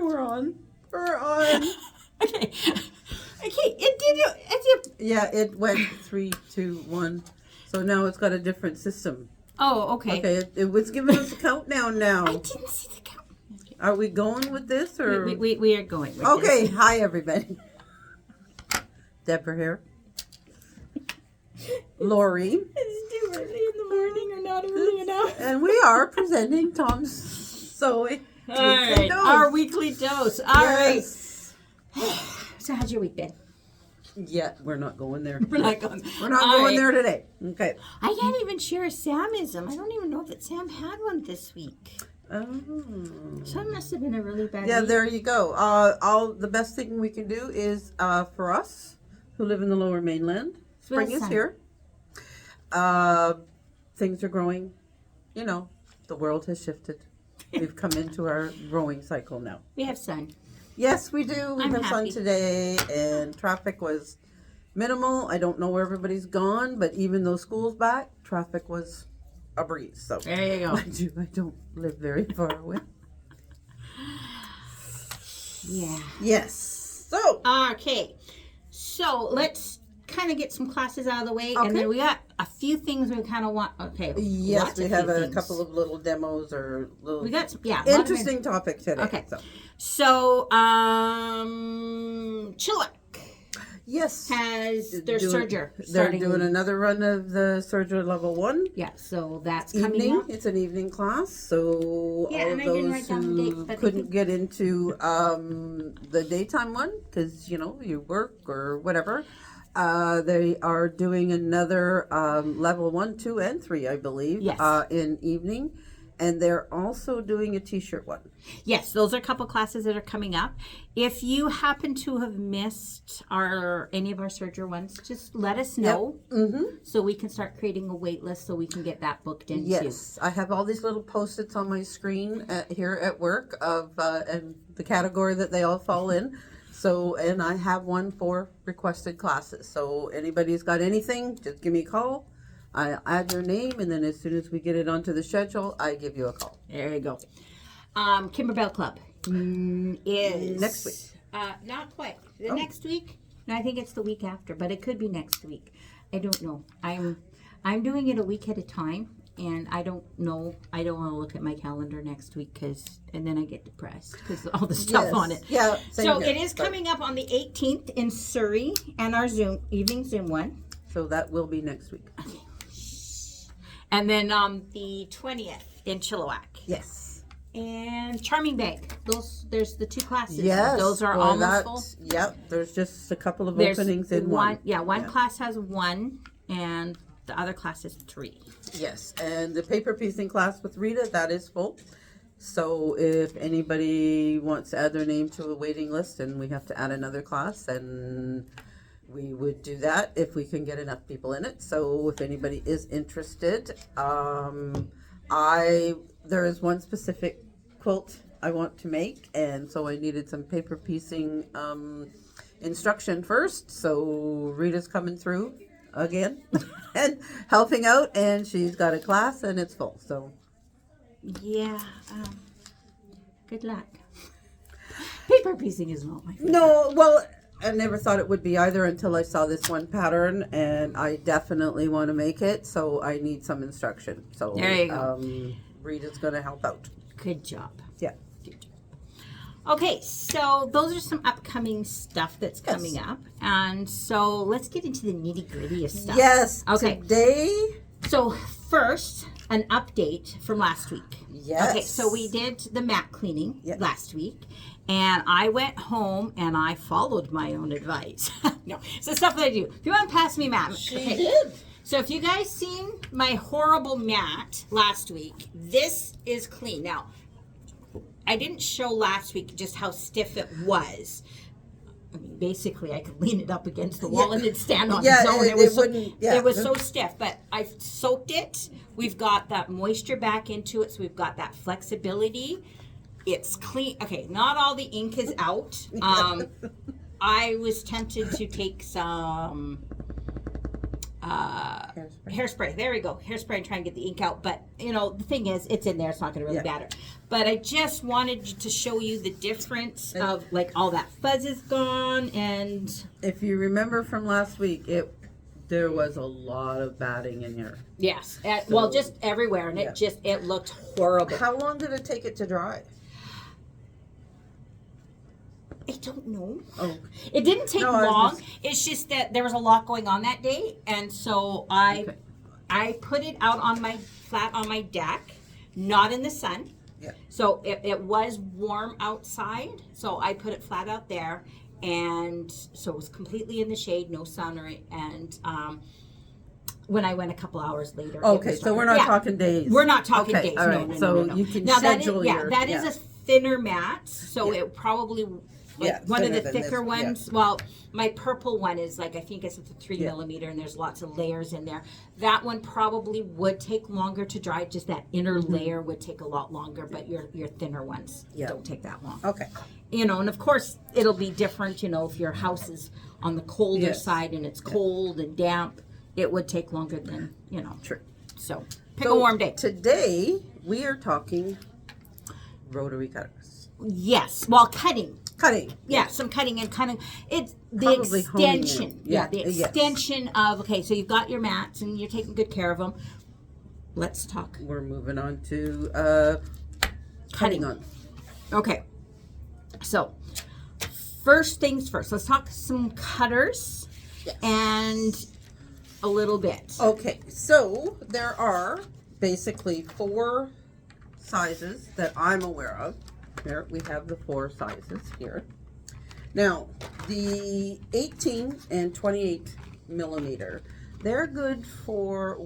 We're on. We're on. Okay. It did. Yeah, it went 3, 2, 1. So now it's got a different system. Oh, okay. Okay, it was giving us a countdown now. I didn't see the count. Okay. Are we going with this or? We are going with Okay, this. hi everybody. Deborah here. Lori. It's too early in the morning or not early enough. And we are presenting Tom's Sewing. All right, our weekly dose. All right. So how's your week been? Yeah, we're not going there. We're not going. We're not going there today. Okay. I can't even share a Samism. I don't even know that Sam had one this week. Oh. So it must have been a really bad Yeah, week. there you go. The best thing we can do is for us who live in the Lower Mainland. Spring is here. Things are growing. You know, the world has shifted. We've come into our growing cycle now. We have sun. Yes, we do. We have sun happy. today, and traffic was minimal. I don't know where everybody's gone, but even though school's back, traffic was a breeze. So There you go. I don't live very far away. Yeah. Yes. So Okay. So let's kind of get some classes out of the way, and Okay. then we got a few things we kind of want. Okay. yes, lots we of have few a things. couple of little demos or little We got some, yeah. a lot of interesting topics today. Okay. So. So, Chilliwack Yes. has their Surger They're starting. doing another run of the Surger Level 1. Yeah, so that's coming Evening. up. It's an evening class, so Yeah, all and of I didn't those write down the dates, who but I couldn't think- get into the daytime one because you work or whatever, they are doing another level 1, 2, and 3, I believe. Yes. In evening, and they're also doing a T-shirt one. Yes, those are a couple classes that are coming up. If you happen to have missed any of our Surger ones, just let us know so we can start creating a wait list so we can get that booked in too. Yes, I have all these little post-its on my screen here at work of and the category that they all fall in. So, and I have one for requested classes. So anybody's got anything, just give me a call. I add your name, and then as soon as we get it onto the schedule, I give you a call. There you go. Kimberbell Club is Next week. Not quite. The next week? No, I think it's the week after, but it could be next week. I don't know. I'm doing it a week at a time, and I don't know. I don't want to look at my calendar next week and then I get depressed because all the stuff on it. Yeah. So it is coming up on the 18th in Surrey, and our evening Zoom one. So that will be next week. And then the 20th in Chilliwack. Yes. And Charming Bank. There's the two classes. Yes. Those are for almost that, full. Yep. There's just a couple of There's openings in one. Yeah, one class has 1, and the other class is 3. Yes, and the paper piecing class with Rita, that is full. So if anybody wants to add their name to a waiting list and we have to add another class, then we would do that if we can get enough people in it. So if anybody is interested, there is one specific quilt I want to make, and so I needed some paper piecing instruction first. So Rita's coming through again and helping out, and she's got a class and it's full. So Yeah. Good luck. Paper piecing is not my favorite. no, well, I never thought it would be either until I saw this one pattern, and I definitely want to make it, so I need some instruction. So There you go. Rita's going to help out. Good job. Yeah. Good job. Okay, so those are some upcoming stuff that's coming up. And so let's get into the nitty gritty of stuff. Yes. Okay. Today. So first, an update from last week. Yes. Okay, so we did the mat cleaning Yep. last week, and I went home and I followed my own advice. No, it's the stuff that I do. If you want to pass me mat, She okay. did. So if you guys seen my horrible mat last week, this is clean. Now, I didn't show last week just how stiff it was. I mean, basically, I could lean it up against the wall and it'd stand on its own. It was so stiff, but I've soaked it. We've got that moisture back into it, so we've got that flexibility. It's clean. Okay, not all the ink is out. I was tempted to take some hairspray. There we go. Hairspray and try and get the ink out. But, you know, the thing is, it's in there. It's not going to really matter. But I just wanted to show you the difference of, like, all that fuzz is gone. And if you remember from last week, there was a lot of batting in here. yes. Well, just everywhere. And it looked horrible. How long did it take it to dry? I don't know. Oh. It didn't take long. It's just that there was a lot going on that day, and so I put it out on my flat on my deck, not in the sun. Yeah. So it was warm outside, so I put it flat out there, and so it was completely in the shade, no sun and when I went a couple hours later. Okay, so we're not talking days. We're not talking days. All right. No. You can now schedule that is a thinner mat, so it probably. Like one of the thicker ones. Yeah. Well, my purple one is like, I think it's a 3 millimeter, and there's lots of layers in there. That one probably would take longer to dry. Just that inner layer would take a lot longer, but your thinner ones don't take that long. Okay. You know, and of course it'll be different. You know, if your house is on the colder side and it's cold and damp, it would take longer than, you know. True. So pick a warm day. Today we are talking rotary cutters. Yes. Well, cutting. Yeah, some cutting and cutting. It's the probably extension. The extension of, okay, so you've got your mats and you're taking good care of them. Let's talk. We're moving on to cutting on. Okay. So, first things first. Let's talk some cutters and a little bit. Okay, so there are basically 4 sizes that I'm aware of. Here we have the 4 sizes here. Now, the 18 and 28 millimeter, they're good for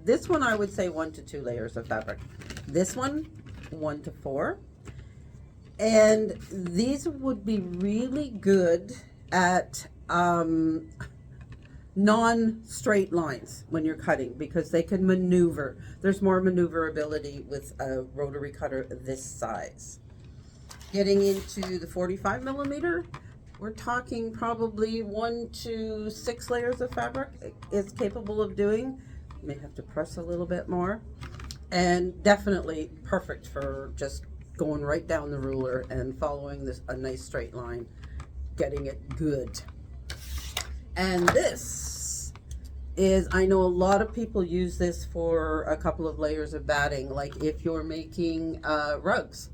this one I would say 1 to 2 layers of fabric. This one, 1 to 4. And these would be really good at non-straight lines when you're cutting, because they can maneuver. There's more maneuverability with a rotary cutter this size. Getting into the 45 millimeter, we're talking probably 1 to 6 layers of fabric is capable of doing. You may have to press a little bit more. And definitely perfect for just going right down the ruler and following a nice straight line, getting it good. And this is, I know a lot of people use this for a couple of layers of batting, like if you're making rugs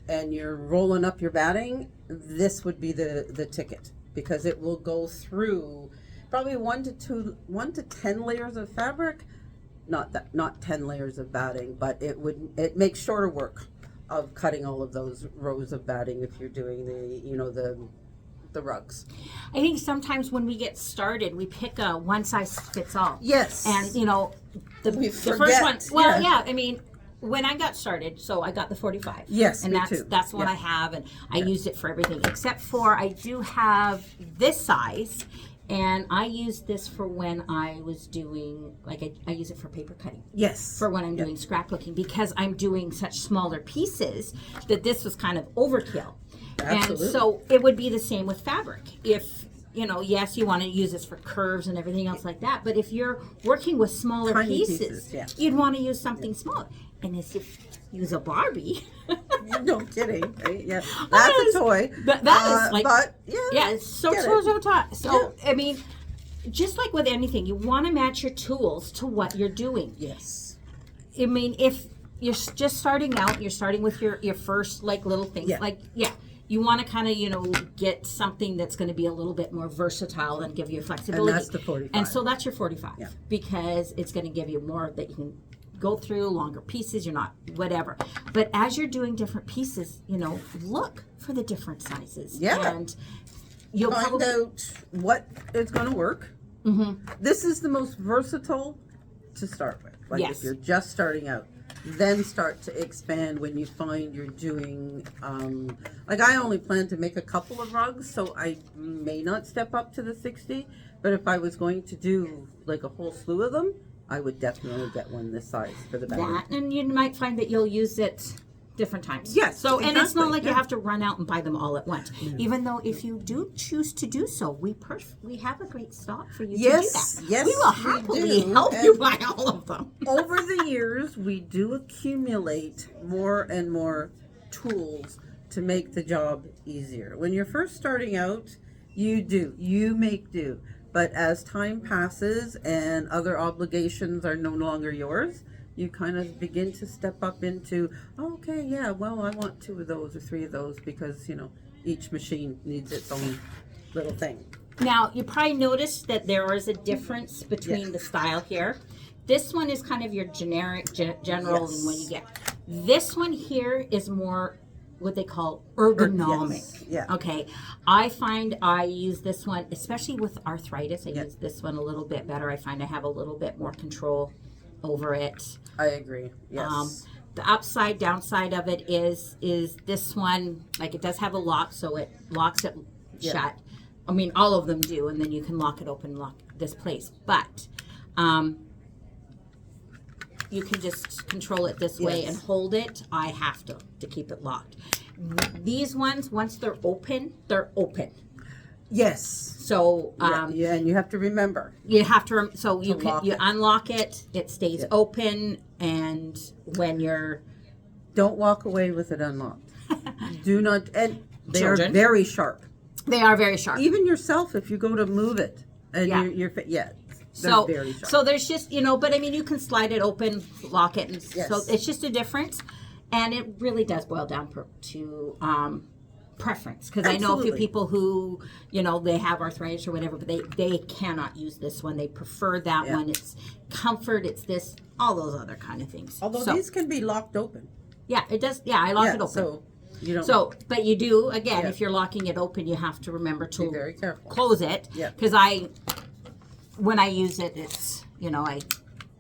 and you're rolling up your batting, this would be the ticket, because it will go through probably 1 to 10 layers of fabric. Not 10 layers of batting, but it makes shorter work of cutting all of those rows of batting if you're doing the rugs. I think sometimes when we get started, we pick a one size fits all. Yes. And the first one. Well, I mean, when I got started, so I got the 45. Yes, and that's what I have, and I use it for everything except for I do have this size, and I use this for when I was doing, like, I use it for paper cutting. Yes. For when I'm doing scrapbooking, because I'm doing such smaller pieces that this was kind of overkill. Absolutely. And so it would be the same with fabric. If yes, you want to use this for curves and everything else like that, but if you're working with smaller Tiny pieces, yeah. you'd want to use something small. And if you use a Barbie. No kidding. Right? Yeah. That's a toy. That is like, but it's so tough. So, I mean, just like with anything, you want to match your tools to what you're doing. Yes. I mean, if you're just starting out, you're starting with your first, like, little things. You want to kind of, get something that's going to be a little bit more versatile and give you flexibility. And that's the 45. And so that's your 45. Yeah. Because it's going to give you more that you can go through, longer pieces, you're not, whatever. But as you're doing different pieces, look for the different sizes. Yeah. And you'll find out what is going to work. Mm-hmm. This is the most versatile to start with. Like if you're just starting out, then start to expand when you find you're doing, like I only plan to make a couple of rugs, so I may not step up to the 60, but if I was going to do like a whole slew of them, I would definitely get one this size for the back. And you might find that you'll use it different times. Yes, So, and it's not exactly, like you yeah. have to run out and buy them all at once. Even though if you do choose to do so, we have a great stock for you Yes, to do that. yes, we will we happily do, help you and- buy all of them. Over the years, we do accumulate more and more tools to make the job easier. When you're first starting out, you make do. But as time passes and other obligations are no longer yours, you kind of begin to step up into, oh, okay, yeah, well, I want 2 of those or 3 of those because, each machine needs its own little thing. Now, you probably noticed that there is a difference between Yes. the style here. This one is kind of your generic, general, Yes. and what you get. This one here is more what they call ergonomic. Yes, yeah. Okay. I find I use this one, especially with arthritis. I Yeah. use this one a little bit better. I find I have a little bit more control over it. I agree. Yes. The upside downside of it is this one, like it does have a lock, so it locks it Yeah. shut. I mean, all of them do, and then you can lock it open, lock this place. But you can just control it this way Yes. and hold it. I have to keep it locked. These ones, once they're open, they're open. Yes. So Yeah, and you have to remember. you have to. So you lock you it. unlock it. It stays Yeah. open, and when you're Don't walk away with it unlocked. Do not, and they are Children. very sharp. they are very sharp. Even yourself, if you go to move it, and Yeah. they're So, very sharp. so there's just, but I mean, you can slide it open, lock it, and Yes. so it's just a difference, and it really does boil down to preference. Because I know a few Absolutely. people who, they have arthritis or whatever, but they cannot use this one. They prefer that Yeah. one. It's comfort. It's this, all those other kind of things. Although so, these can be locked open. yeah, it does. Yeah, I lock Yeah, it open. so you don't. So, but you do, again, Yeah. if you're locking it open, you have to remember be to very careful. close it. Yeah. Because when I use it, it's, I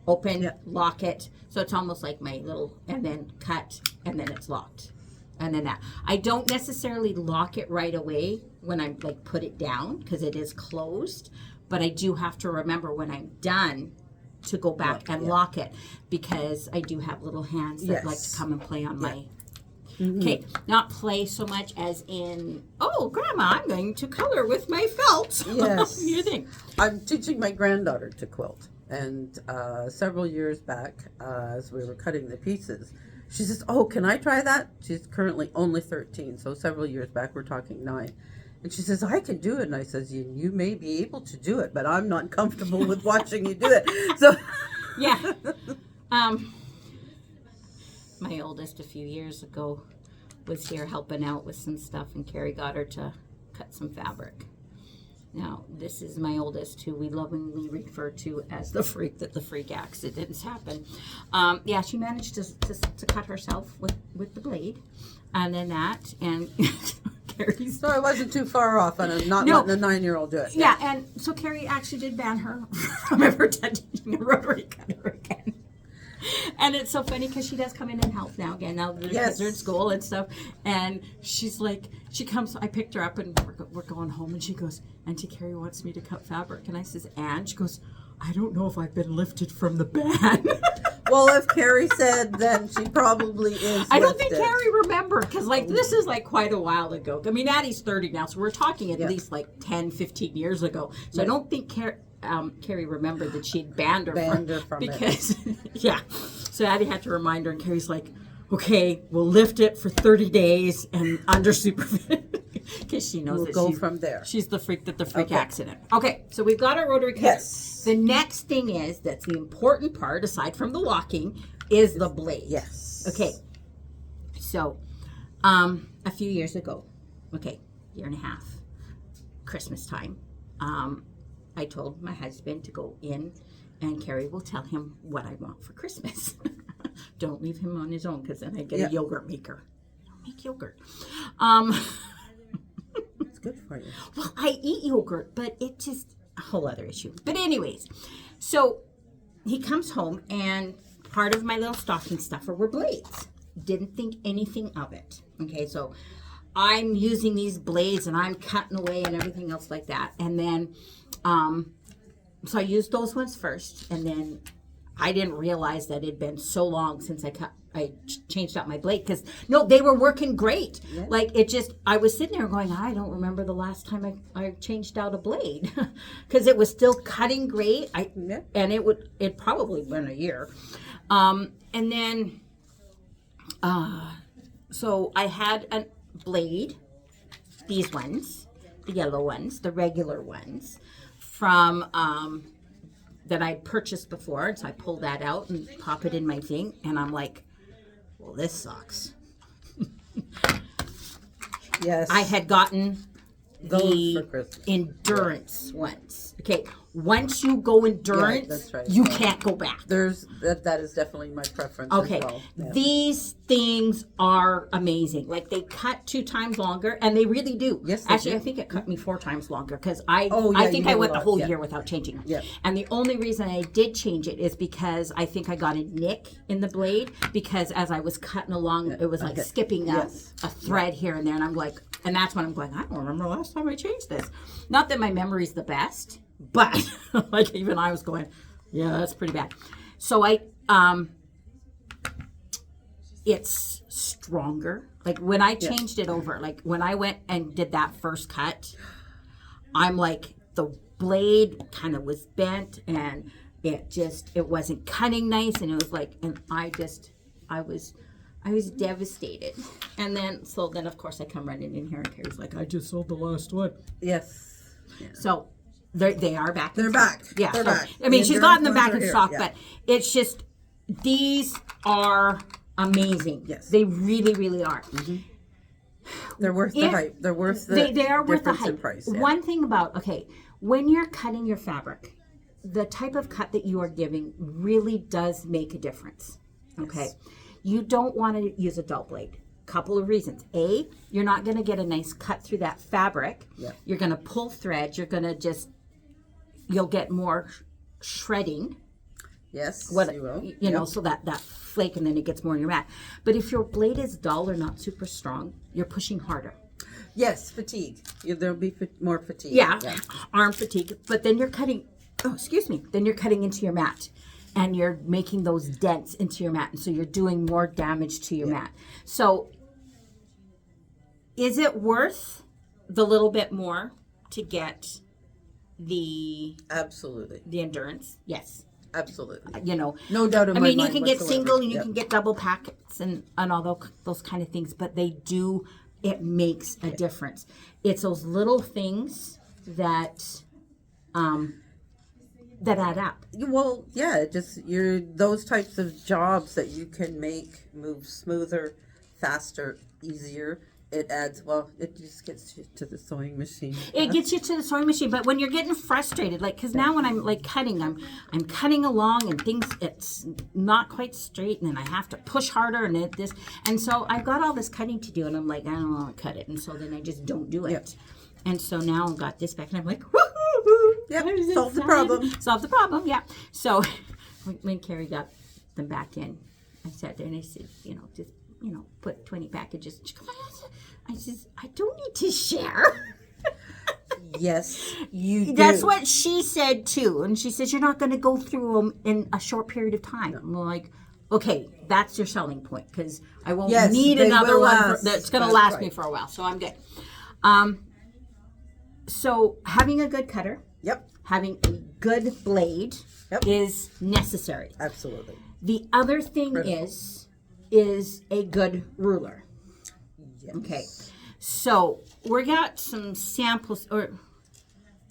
open, Yeah. lock it. So it's almost like my little, and then cut, and then it's locked. And then that. I don't necessarily lock it right away when I put it down because it is closed. But I do have to remember when I'm done to go back and lock it because I do have little hands that like to Yes. come and play on my. Okay, not play so much as in, oh, Grandma, I'm going to color with my felt. Yes. You think? I'm teaching my granddaughter to quilt, and several years back, as we were cutting the pieces, she says, "Oh, can I try that?" She's currently only 13, so several years back, we're talking 9. And she says, "I can do it." And I says, "You may be able to do it, but I'm not comfortable with watching you do it." So, Yeah. My oldest a few years ago was here helping out with some stuff, and Carrie got her to cut some fabric. Now, this is my oldest, who we lovingly refer to as the freak, that the freak accidents happen. Yeah, she managed to cut herself with the blade, and then that, and Carrie's. so I wasn't too far off on not No. letting a 9-year-old do it. Yeah, and so Carrie actually did ban her from ever touching a rotary cutter again. And it's so funny because she does come in and help now again. Now the kids are in school and stuff. And she's like, she comes, I picked her up and we're going home. And she goes, Auntie Carrie wants me to cut fabric. And I says, and? She goes, I don't know if I've been lifted from the ban. Well, if Carrie said, then she probably is. I don't think lifted. Carrie remembered because this is quite a while ago. I mean, Addie's 30 now. So we're talking at least 10, 15 years ago. So I don't think Carrie remembered that she'd banned her from because yeah. So Addie had to remind her, and Carrie's like, "Okay, we'll lift it for 30 days and under supervision," because she knows that go from there. She's the freak that the freak accident. Okay, so we've got our rotary cutter. Yes. The next thing is that's the important part, aside from the locking, is the blade. Yes. Okay. So, a few years ago, year and a half, Christmas time, I told my husband to go in and Carrie will tell him what I want for Christmas. Don't leave him on his own because then I get a yogurt maker. I don't make yogurt. It's good for you. Well, I eat yogurt, but it just a whole other issue. But anyways, so he comes home and part of my little stocking stuffer were blades. Didn't think anything of it. Okay, so I'm using these blades and I'm cutting away and everything else like that. And then, so I used those ones first. And then I didn't realize that it had been so long since I cut changed out my blade because no, they were working great. Yeah. Like it just, I was sitting there going, I don't remember the last time I changed out a blade because it was still cutting great. And it probably been a year. And then, so I had a blade, these ones, the yellow ones, the regular ones from, that I purchased before. And so I pulled that out and pop it in my thing. And I'm like, well, this sucks. Yes. I had gotten Those for the Christmas. endurance ones. Okay. Once you go endurance, that's right. you can't go back. That is definitely my preference Okay. as well. Yeah. These things are amazing. Like they cut 2 times longer, and they really do. Yes, they Actually, do. I think it cut me 4 times longer because I you think did I a went the lot, whole yeah. year without changing them. Yeah. And the only reason I did change it is because I think I got a nick in the blade because as I was cutting along, it was like skipping a thread here and there, and I'm like, and that's when I'm going, I don't remember the last time I changed this. Not that my memory's the best, but like even I was going, yeah, that's pretty bad. So it's stronger. Like when I changed it over, like when I went and did that first cut, I'm like the blade kind of was bent and it wasn't cutting nice, and it was like, and I was devastated. And then of course I come running in here and Carrie's like, I just sold the last one. Yes. Yeah. So they are back. They're stock. back. Yeah. They're so, back. I mean, The she's gotten them endurance back ones in are stock, here, but it's these are amazing. Yes. They really, really are. Mm-hmm. They're worth the hype. They're worth the They are worth the difference in hype. price. Yeah. One thing about, when you're cutting your fabric, the type of cut that you are giving really does make a difference. Okay. Yes. You don't want to use a dull blade. Couple of reasons. A, you're not going to get a nice cut through that fabric. Yep. You're going to pull thread. You're going to you'll get more shredding. Yes, you will. You know, so that flake, and then it gets more in your mat. But if your blade is dull or not super strong, you're pushing harder. Yes, fatigue. There'll be more fatigue. Yeah, arm fatigue. But then you're cutting, then you're cutting into your mat. And you're making those dents into your mat. And so you're doing more damage to your mat. So is it worth the little bit more to get the Absolutely. the endurance? Yes. Absolutely. You know, No doubt in I my mean, you mind can get whatsoever. single and you Yep. can get double packets and all those kind of things, but it makes a difference. It's those little things that add up. Well, yeah, you're those types of jobs that you can make move smoother, faster, easier. It just gets you to the sewing machine. It gets you to the sewing machine, but when you're getting frustrated, like, because now when I'm like cutting, I'm cutting along and things, it's not quite straight, and then I have to push harder and so I've got all this cutting to do, and I'm like, I don't want to cut it, and so then I just don't do it. Yep. And so now I've got this back, and I'm like, woohoo! Yep, solve the problem. Solve the problem, yeah. So when Carrie got them back in, I sat there and I said, just, put 20 packages. She goes, I says, I don't need to share. Yes, you do. That's what she said too. And she says, you're not going to go through them in a short period of time. I'm like, okay, that's your selling point, because I won't need they another will one last. that's going to That's last right. me for a while. So I'm good. So having a good cutter, Yep, having a good blade is necessary. absolutely. The other thing is a good ruler. Yes. Okay. So we got some samples, or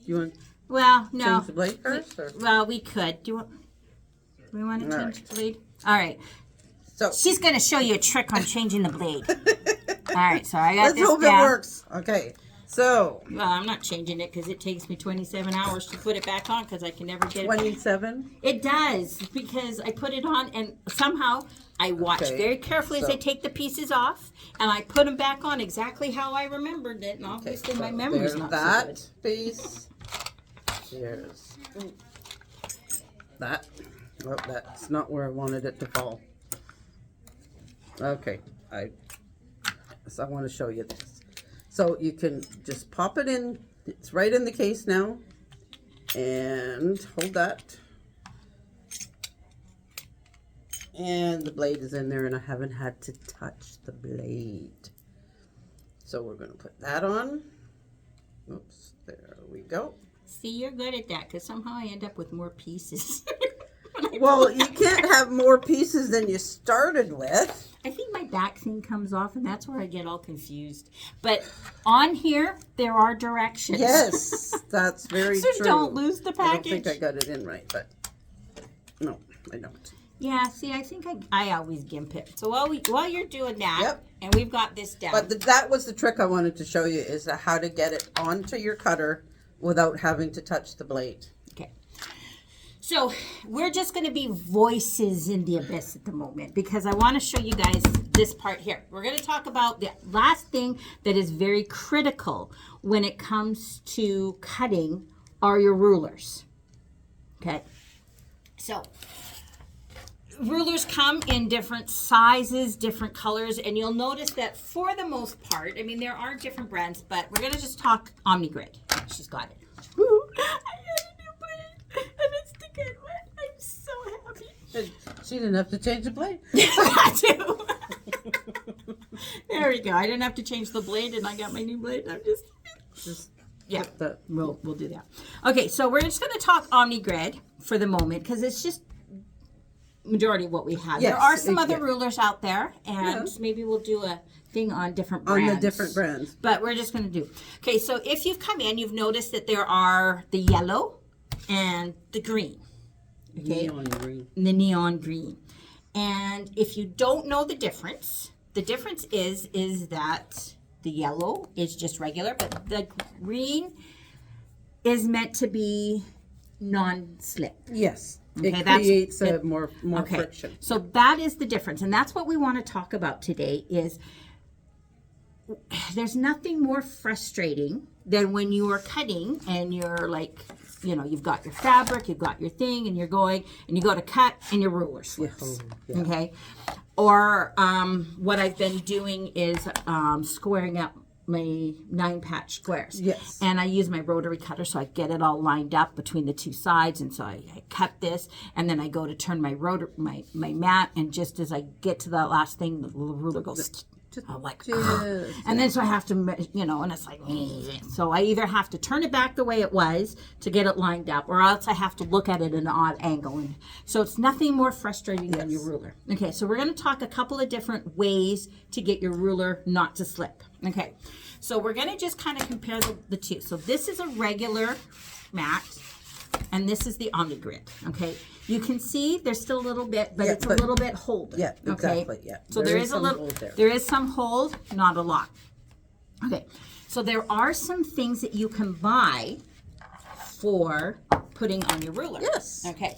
You want well, to no. change the blade first? Or? Well, we could. Do we want to change the blade? All right. So She's going to show you a trick on changing the blade. All right. So I got let's this hope down. it works. Okay. So Well, I'm not changing it because it takes me 27 hours to put it back on because I can never get it back. 27. It does, because I put it on and somehow I watch Okay, very carefully as so- I take the pieces off and I put them back on exactly how I remembered it. And obviously my memory's There's not that so piece. There's that. Oh, that's not where I wanted it to fall. Okay, I want to show you this. So you can just pop it in. It's right in the case now. And hold that. And the blade is in there, and I haven't had to touch the blade. So we're going to put that on. Oops, there we go. See, you're good at that because somehow I end up with more pieces. Well, you can't have more pieces than you started with. I think my back thing comes off, and that's where I get all confused. But on here, there are directions. Yes, that's very So true. don't lose the I don't package. think I got it in right, but no, I don't. Yeah, see, I think I always gimp it. So while you're doing that, Yep. and we've got this down. But that was the trick I wanted to show you, is how to get it onto your cutter without having to touch the blade. Okay. So we're just going to be voices in the abyss at the moment because I want to show you guys this part here. We're going to talk about the last thing that is very critical when it comes to cutting are your rulers. Okay. So rulers come in different sizes, different colors, and you'll notice that for the most part, I mean, there are different brands, but we're going to just talk OmniGrid. She's got it. Woo! I got a new blade, and it's the good one. I'm so happy. She didn't have to change the blade. I do. There we go. I didn't have to change the blade, and I got my new blade. I'm just yeah, we'll do that. Okay, so we're just going to talk OmniGrid for the moment because it's just majority of what we have. Yes, there are some other yeah. rulers out there, and maybe we'll do a thing on different brands. On the different brands. But we're just going to do. Okay, so if you've come in, you've noticed that there are the yellow and the green. Okay? Neon green. The neon green. And if you don't know the difference is that the yellow is just regular, but the green is meant to be non-slip. Yes. Okay, it creates more okay. friction. So that is the difference. And that's what we want to talk about today is there's nothing more frustrating than when you are cutting and you're like, you know, you've got your fabric, you've got your thing, and you're going, and you go to cut and your ruler slips. Yeah. Okay? Or what I've been doing is squaring up my 9-patch squares. Yes. And I use my rotary cutter so I get it all lined up between the two sides. And so I cut this, and then I go to turn my my mat, and just as I get to that last thing, the little ruler goes. I'm like, and then so I have to, you know, and it's like, so I either have to turn it back the way it was to get it lined up, or else I have to look at it at an odd angle. And so it's nothing more frustrating than your ruler. Okay, so we're going to talk a couple of different ways to get your ruler not to slip. Okay, so we're going to just kind of compare the two. So this is a regular mat, and this is the OmniGrid. Okay, you can see there's still a little bit, but it's a little bit hold. Yeah, exactly. Okay? Yeah. So there is a little. There is some hold, not a lot. Okay, so there are some things that you can buy for putting on your ruler. Yes. Okay.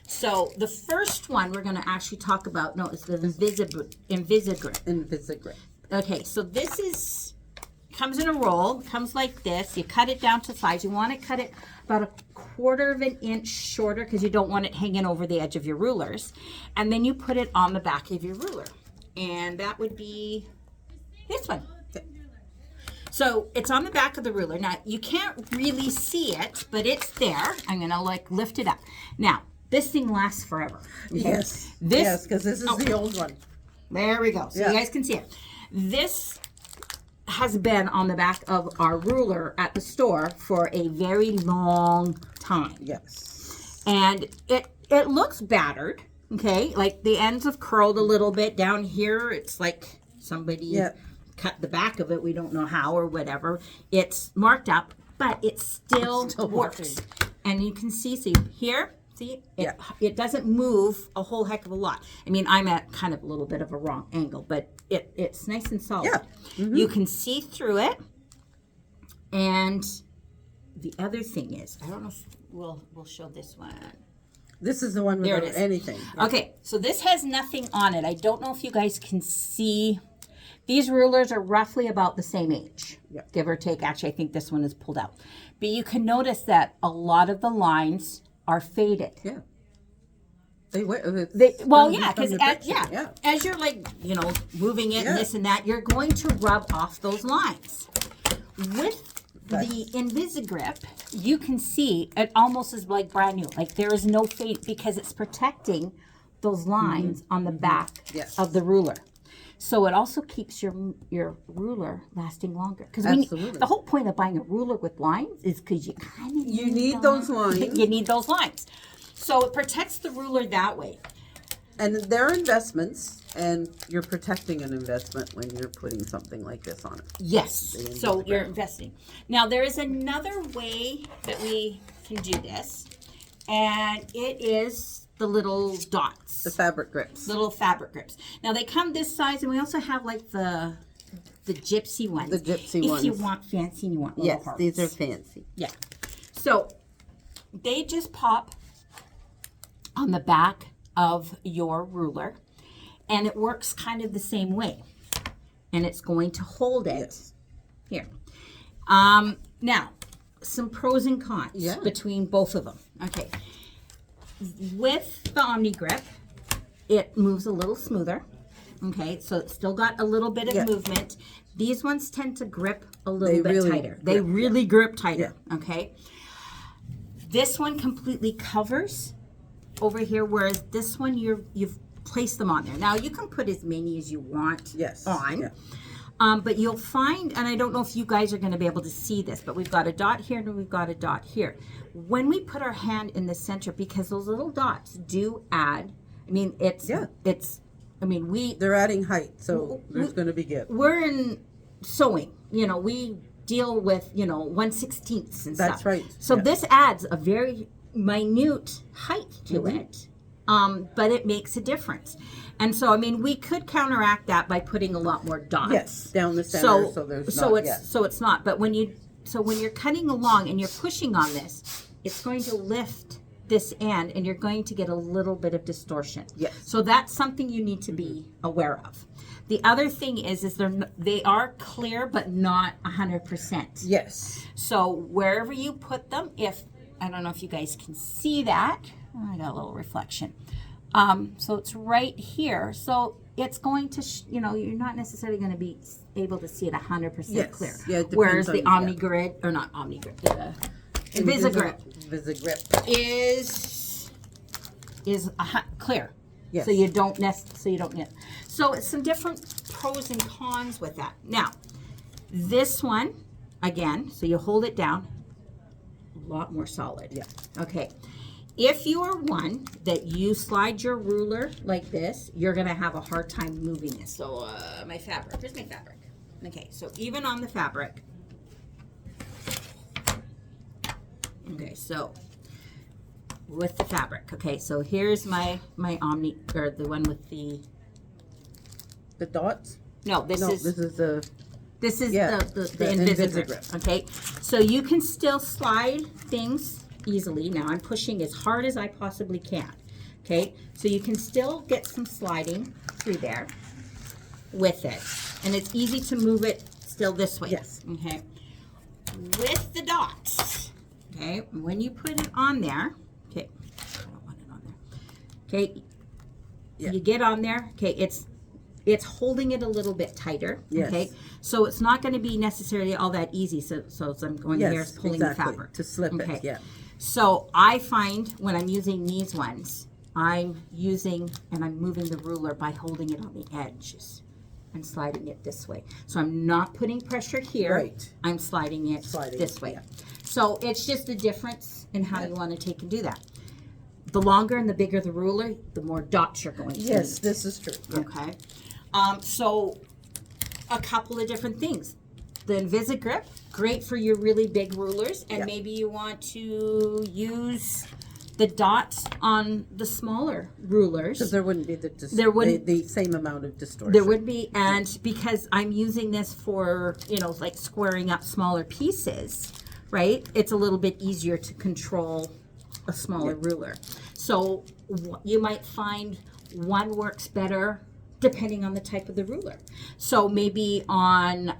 So the first one we're going to actually talk about is the Invisigrip. Invisigrip. Okay, so this comes in a roll, comes like this. You cut it down to size. You want to cut it about 1/4 of an inch shorter because you don't want it hanging over the edge of your rulers. And then you put it on the back of your ruler. And that would be this one. So it's on the back of the ruler. Now, you can't really see it, but it's there. I'm going to lift it up. Now, this thing lasts forever. Okay? Yes. Yes, because this is the old one. There we go. So you guys can see it. This has been on the back of our ruler at the store for a very long time. Yes. And it looks battered, okay? Like the ends have curled a little bit. Down here, it's like somebody cut the back of it. We don't know how or whatever. It's marked up, but it still works. And you can see here, see, it doesn't move a whole heck of a lot. I mean, I'm at kind of a little bit of a wrong angle, but it's nice and solid. Yeah. Mm-hmm. You can see through it. And the other thing is, I don't know if we'll show this one. This is the one without anything. Okay, so this has nothing on it. I don't know if you guys can see. These rulers are roughly about the same age, give or take. Actually, I think this one is pulled out. But you can notice that a lot of the lines are faded. Yeah. Because as you're moving it and this and that, you're going to rub off those lines. With the Invisigrip, you can see it almost is like brand new. Like there is no fade because it's protecting those lines on the back Yes. of the ruler. So it also keeps your ruler lasting longer. Because Absolutely. the whole point of buying a ruler with lines is because you kind of need those lines. You need those lines. So it protects the ruler that way. And they're investments, and you're protecting an investment when you're putting something like this on it. Yes. So you're investing. Now there is another way that we can do this, and it is the little dots. The fabric grips. Little fabric grips. Now they come this size, and we also have like the gypsy ones. The gypsy ones. If you want fancy and you want little Yes, hearts. these are fancy. Yeah. So they just pop on the back of your ruler, and it works kind of the same way. And it's going to hold it here. Now, some pros and cons between both of them. Okay. With the Omni Grip, it moves a little smoother. Okay, so it's still got a little bit of movement. These ones tend to grip a little bit tighter. They really grip tighter. Okay. This one completely covers over here, whereas this one you've placed them on there. Now you can put as many as you want on. But you'll find, and I don't know if you guys are going to be able to see this, but we've got a dot here and we've got a dot here. When we put our hand in the center, because those little dots do add, I mean, they're adding height, so there's going to be give. We're in sewing, we deal with, 1/16 and stuff. That's right. So this adds a very minute height to it, but it makes a difference. And so, we could counteract that by putting a lot more dots. Yes, down the center, so it's not. But when you're cutting along and you're pushing on this, it's going to lift this end, and you're going to get a little bit of distortion. Yes. So that's something you need to be aware of. The other thing is they are clear, but not 100%. Yes. So wherever you put them, I don't know if you guys can see that. Oh, I got a little reflection. So it's right here. So it's going to, you're not necessarily going to be able to see it 100% clear. Yeah, it depends whereas on the Omni-Grid, or not Omni-Grid, the Invisigrip is clear. Yes. So you don't So it's some different pros and cons with that. Now, this one, again, so you hold it down, a lot more solid. Yeah. Okay. If you are one that you slide your ruler like this, you're going to have a hard time moving this. So my fabric, here's my fabric. Okay, so even on the fabric. Okay, so with the fabric. Okay, so here's my Omni, or the one with the dots. This is the Invisigrip. Okay, so you can still slide things easily. Now I'm pushing as hard as I possibly can. Okay, so you can still get some sliding through there with it, and it's easy to move it still this way. Yes. Okay, with the dots. Okay, when you put it on there. Okay, I don't want it on there. Okay, you get on there. Okay, it's holding it a little bit tighter. Yes. Okay, so it's not going to be necessarily all that easy. So I'm going here, pulling the fabric to slip it. Yeah. So I find when I'm using these ones, I'm moving the ruler by holding it on the edges and sliding it this way. So I'm not putting pressure here. Right. I'm sliding it this way. Yeah. So it's just a difference in how you want to take and do that. The longer and the bigger the ruler, the more dots you're going to Yes, need. this is true. Yeah. Okay. So a couple of different things. The Invisigrip, great for your really big rulers, and maybe you want to use the dots on the smaller rulers. Because there wouldn't be the same amount of distortion. There would be, and because I'm using this for, like squaring up smaller pieces, right? It's a little bit easier to control a smaller ruler. So you might find one works better depending on the type of the ruler. So maybe on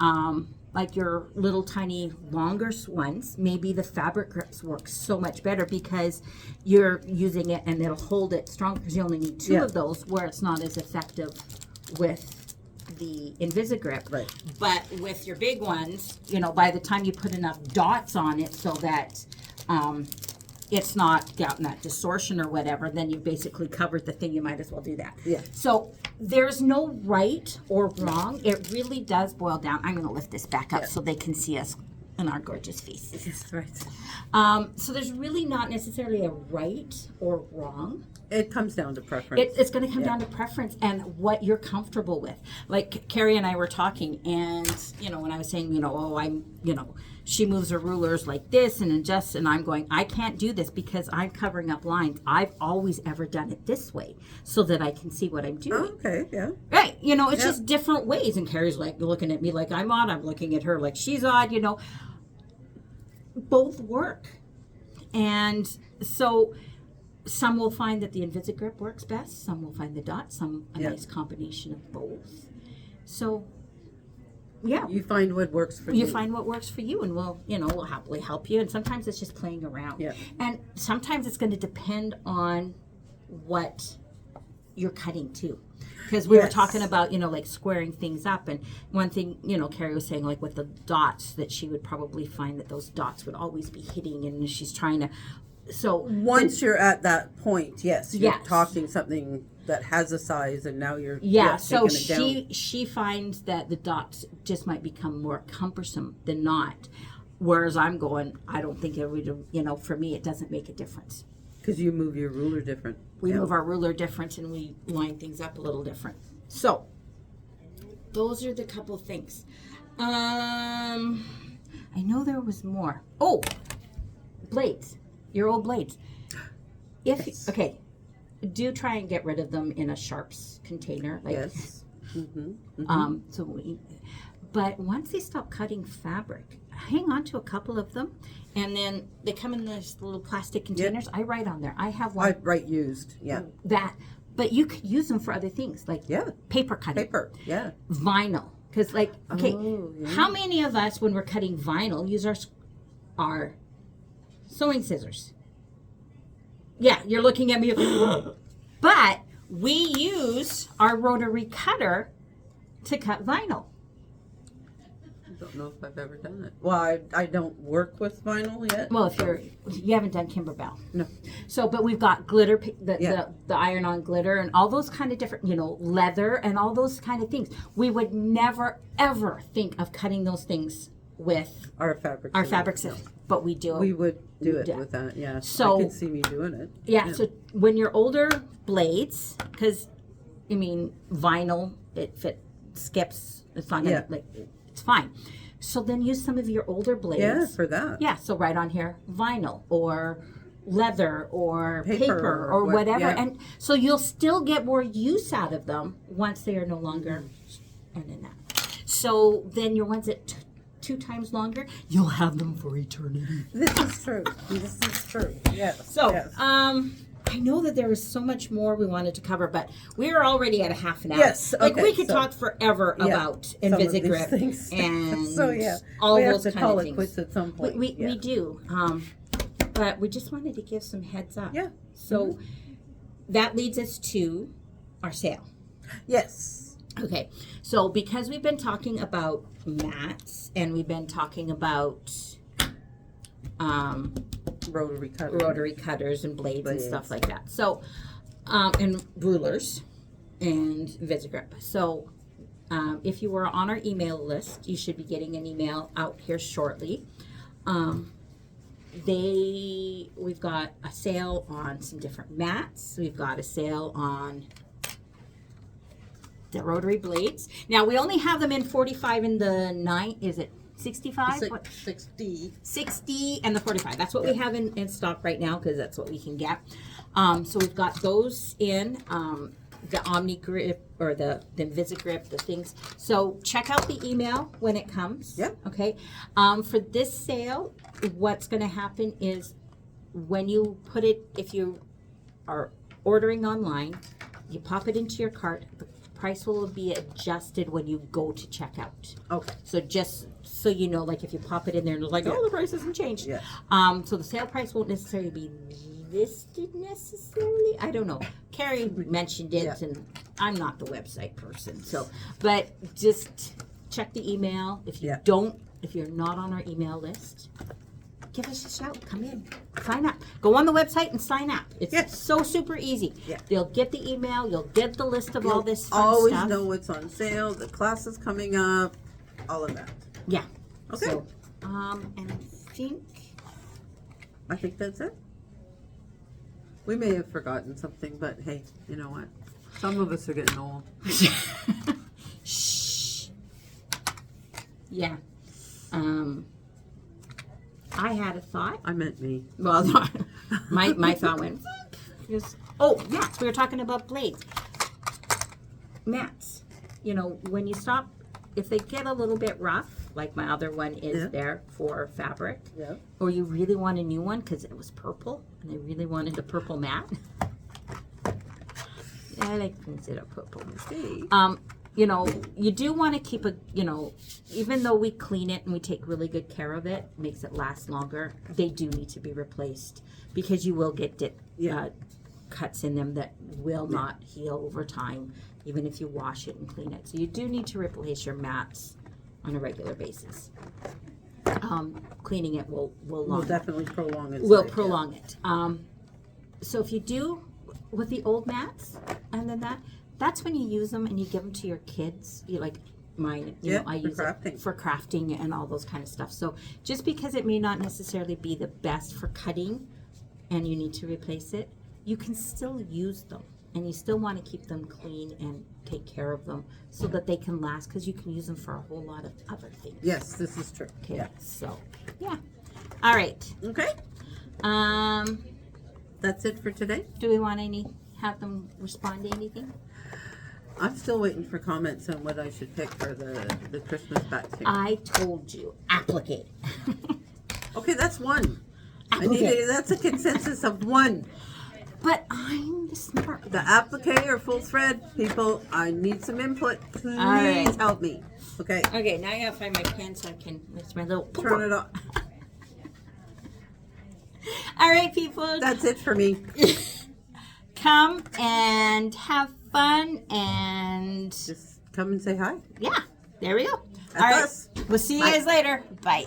like your little tiny longer ones, maybe the fabric grips work so much better because you're using it and it'll hold it stronger because you only need two of those, where it's not as effective with the Invisigrip. Right. But with your big ones, by the time you put enough dots on it so that it's not gotten that distortion or whatever, then you've basically covered the thing. You might as well do that. Yeah. So there's no right or wrong. It really does boil down. I'm going to lift this back up so they can see us in our gorgeous faces. That's right. So there's really not necessarily a right or wrong. It comes down to preference. It's going to come down to preference and what you're comfortable with. Like Carrie and I were talking, and when I was saying, she moves her rulers like this and adjusts, and I'm going, I can't do this because I'm covering up lines. I've always ever done it this way so that I can see what I'm doing. Oh, okay, yeah. Right, it's just different ways. And Carrie's like looking at me like I'm odd. I'm looking at her like she's odd. Both work, and so. Some will find that the Invisigrip works best. Some will find the dot. Some a nice combination of both. So, yeah, you find what works for you. You find what works for you, and we'll happily help you. And sometimes it's just playing around. Yeah. And sometimes it's going to depend on what you're cutting too. Because we were talking about, like squaring things up. And one thing, Carrie was saying, like with the dots, that she would probably find that those dots would always be hitting, and she's trying to. So once you're at that point, you're talking something that has a size, and now you're so taking it down. she finds that the dots just might become more cumbersome than not, whereas I'm going, I don't think it would, for me it doesn't make a difference because you move your ruler different. We move our ruler different, and we line things up a little different. So those are the couple things. I know there was more. Oh, blades. Your old blades. Do try and get rid of them in a sharps container. Yes. Mm-hmm. But once they stop cutting fabric, hang on to a couple of them, and then they come in those little plastic containers. I write on there. I have one. I write used. Yeah. But you could use them for other things like paper cutting. Paper. Yeah. Vinyl, because how many of us when we're cutting vinyl use our sewing scissors? Yeah, you're looking at me. But we use our rotary cutter to cut vinyl. I don't know if I've ever done it. Well, I don't work with vinyl yet. Well, you haven't done Kimberbell. No. So, but we've got glitter, the iron-on glitter, and all those kind of different, leather and all those kind of things. We would never ever think of cutting those things with our fabric. But we do it. We would do it with that, yeah. So I could see me doing it. Yeah, so when you're older blades, because, vinyl, if it skips, it's not going to, it's fine. So then use some of your older blades. Yeah, for that. Yeah, so write on here, vinyl, or leather, or paper or whatever. Yeah. And so you'll still get more use out of them once they are no longer in that. So then your ones that 2 times longer, you'll have them for eternity. This is true. Yes. So, I know that there was so much more we wanted to cover, but we're already at a half an hour. Yes. Okay, we could talk forever about Invisigrip and all those kind of things. Quits at some point. We do. But we just wanted to give some heads up. Yeah. So that leads us to our sale. Yes. Okay, so because we've been talking about mats and we've been talking about rotary cutters and blades and stuff like that. So, and rulers and Invisigrip. So, if you were on our email list, you should be getting an email out here shortly. We've got a sale on some different mats. We've got a sale on the rotary blades. Now we only have them in 45 in the 9. Is it 65? 60 and the 45. That's what we have in stock right now because that's what we can get. So we've got those in the Omni Grip or the Invisigrip, the things. So check out the email when it comes. Yeah. Okay. For this sale, what's going to happen is when you put it, if you are ordering online, you pop it into your cart. The price will be adjusted when you go to checkout. Okay. So just so you know, like if you pop it in there and it's like, oh, the price hasn't changed. Yeah. So the sale price won't necessarily be listed necessarily. I don't know. Carrie mentioned it, and I'm not the website person. So, but just check the email. If you don't, if you're not on our email list, give us a shout. Come in. Sign up. Go on the website and sign up. It's so super easy. Yeah. They'll get the email. You'll get the list of all You'll this fun always stuff. know what's on sale, the classes coming up, all of that. Yeah. Okay. So, and I think that's it. We may have forgotten something, but hey, you know what? Some of us are getting old. Shh. Yeah. I had a thought. I meant me. Well, my thought went. Oh, yes, we were talking about blades. Mats. You know, when you stop, if they get a little bit rough, like my other one is there for fabric, or you really want a new one because it was purple and I really wanted a purple mat. I like things that are purple. Okay. You know, you do want to keep a, you know, even though we clean it and we take really good care of it, makes it last longer, they do need to be replaced because you will get cuts in them that will not heal over time, even if you wash it and clean it. So you do need to replace your mats on a regular basis. Cleaning it will definitely prolong it. Will prolong it. So if you do with the old mats, and then that's when you use them and you give them to your kids. You like mine, you know, I use it for crafting and all those kind of stuff. So just because it may not necessarily be the best for cutting and you need to replace it, you can still use them and you still want to keep them clean and take care of them so that they can last, because you can use them for a whole lot of other things. Yes, this is true. Okay, Yeah. so yeah. All right. Okay. That's it for today. Do we want have them respond to anything? I'm still waiting for comments on what I should pick for the Christmas bat thing. I told you, applicate. Okay, that's one. Applicate. That's a consensus of one. But I'm the smart. The applique or full thread, people, I need some input. Please help me. Okay. Okay, now I gotta find my pen so I can. It's my little. Turn it off. All right, people. That's it for me. Come and have fun and Just come and say hi. yeah, there we go. That's All right, us. we'll see you Bye. guys later. Bye.